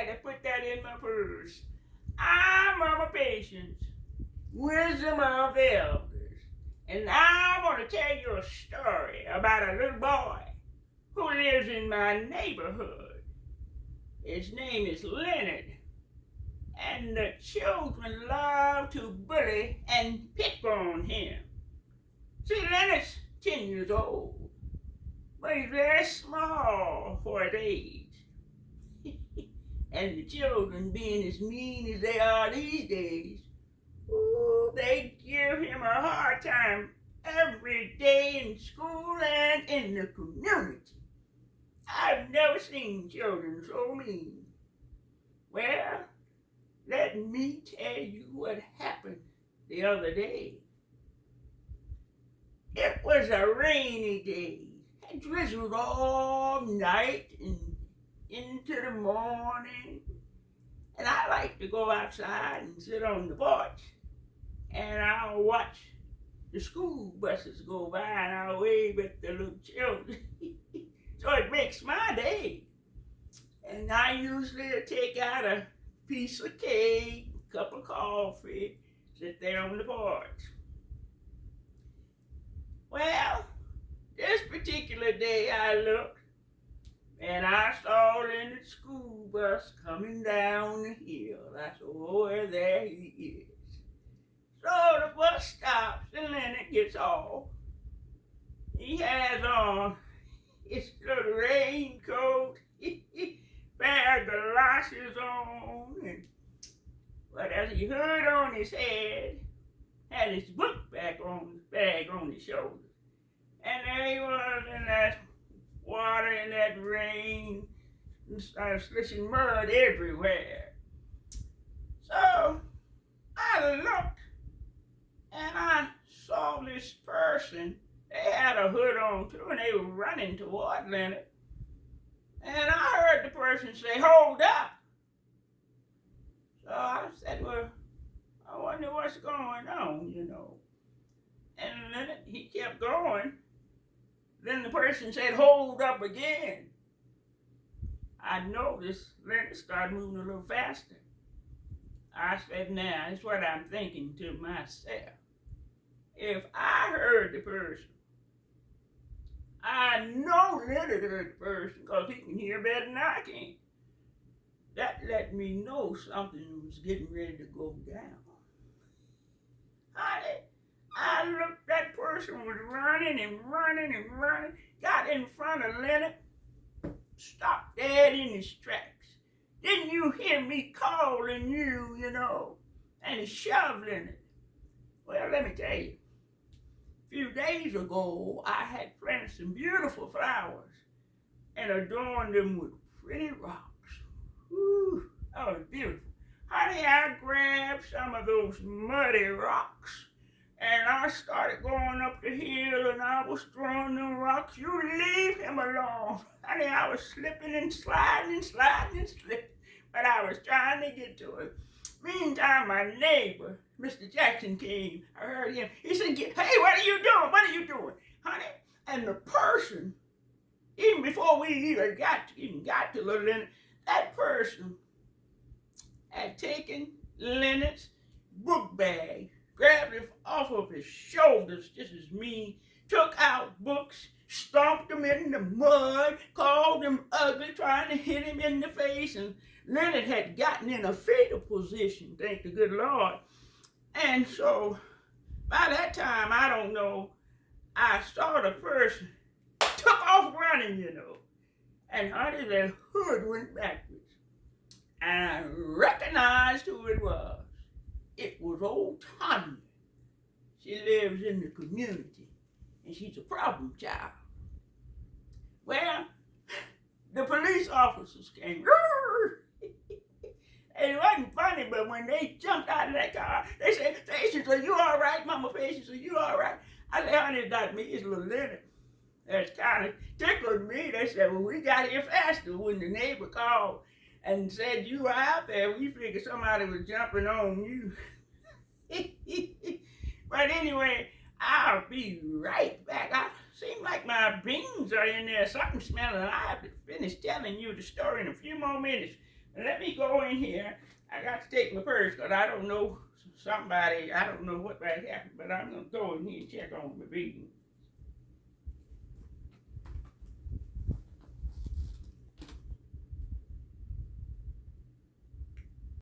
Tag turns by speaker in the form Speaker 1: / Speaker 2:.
Speaker 1: to put that in my purse. I'm Mama Patience, wisdom of the elders. And I want to tell you a story about a little boy who lives in my neighborhood. His name is Leonard. And the children love to bully and pick on him. See, Leonard's 10 years old, but he's very small for his age. And the children, being as mean as they are these days, ooh, they give him a hard time every day in school and in the community. I've never seen children so mean. Well, let me tell you what happened the other day. It was a rainy day. It drizzled all night and into the morning. And I like to go outside and sit on the porch. And I'll watch the school buses go by and I'll wave at the little children. So it makes my day. And I usually take out a piece of cake, a cup of coffee, sit there on the porch. Well, this particular day I looked and I saw Leonard's school bus coming down the hill. I said, oh, there he is. So the bus stops and Leonard gets off. He has on his little raincoat, pair of galoshes on, and what else he hood on his head, had his book bag on his shoulders. And there he was in that water and that rain, and slushing mud everywhere. So I looked and I saw this person. They had a hood on too and they were running toward Leonard. And I heard the person say, hold up. So I said, well, I wonder what's going on, And then he kept going. Then the person said, hold up again. I noticed Leonard started moving a little faster. I said, now, that's what I'm thinking to myself. If I heard the person, I know Leonard heard the person because he can hear better than I can. That let me know something was getting ready to go down. I looked, that person was running and running and running, got in front of Leonard, stopped dead in his tracks. Didn't you hear me calling you, And he shoved Leonard. Well, let me tell you, a few days ago, I had planted some beautiful flowers and adorned them with pretty rocks. Whew, that was beautiful. Honey, I grabbed some of those muddy rocks and I started going up the hill and I was throwing them rocks. You leave him alone. Honey, I was slipping and sliding and sliding and slipping, but I was trying to get to it. Meantime, my neighbor, Mr. Jackson, came. I heard him. He said, hey, what are you doing? What are you doing, honey? And the person, even before we even got to little Leonard, that person had taken Leonard's book bag, grabbed it off of his shoulders just as mean, took out books, stomped them in the mud, called him ugly, trying to hit him in the face, and Leonard had gotten in a fetal position, thank the good Lord. And so, by that time, I don't know, I saw the person took off running, And honey, the hood went backwards. And I recognized who it was. It was old Tanya. She lives in the community, and she's a problem child. Well, the police officers came. It wasn't funny, but when they jumped out of that car, they said, Patience, are you all right? Mama Patience, are you all right? I said, honey, it's not me, it's little Leonard. That's kind of tickled me. They said, well, we got here faster when the neighbor called and said you were out there. We figured somebody was jumping on you. But anyway, I'll be right back. I seem like my beans are in there, something smelling. I have to finish telling you the story in a few more minutes. Let me go in here. I got to take my purse because I don't know I don't know what might happen, but I'm going to go in here and check on my baby.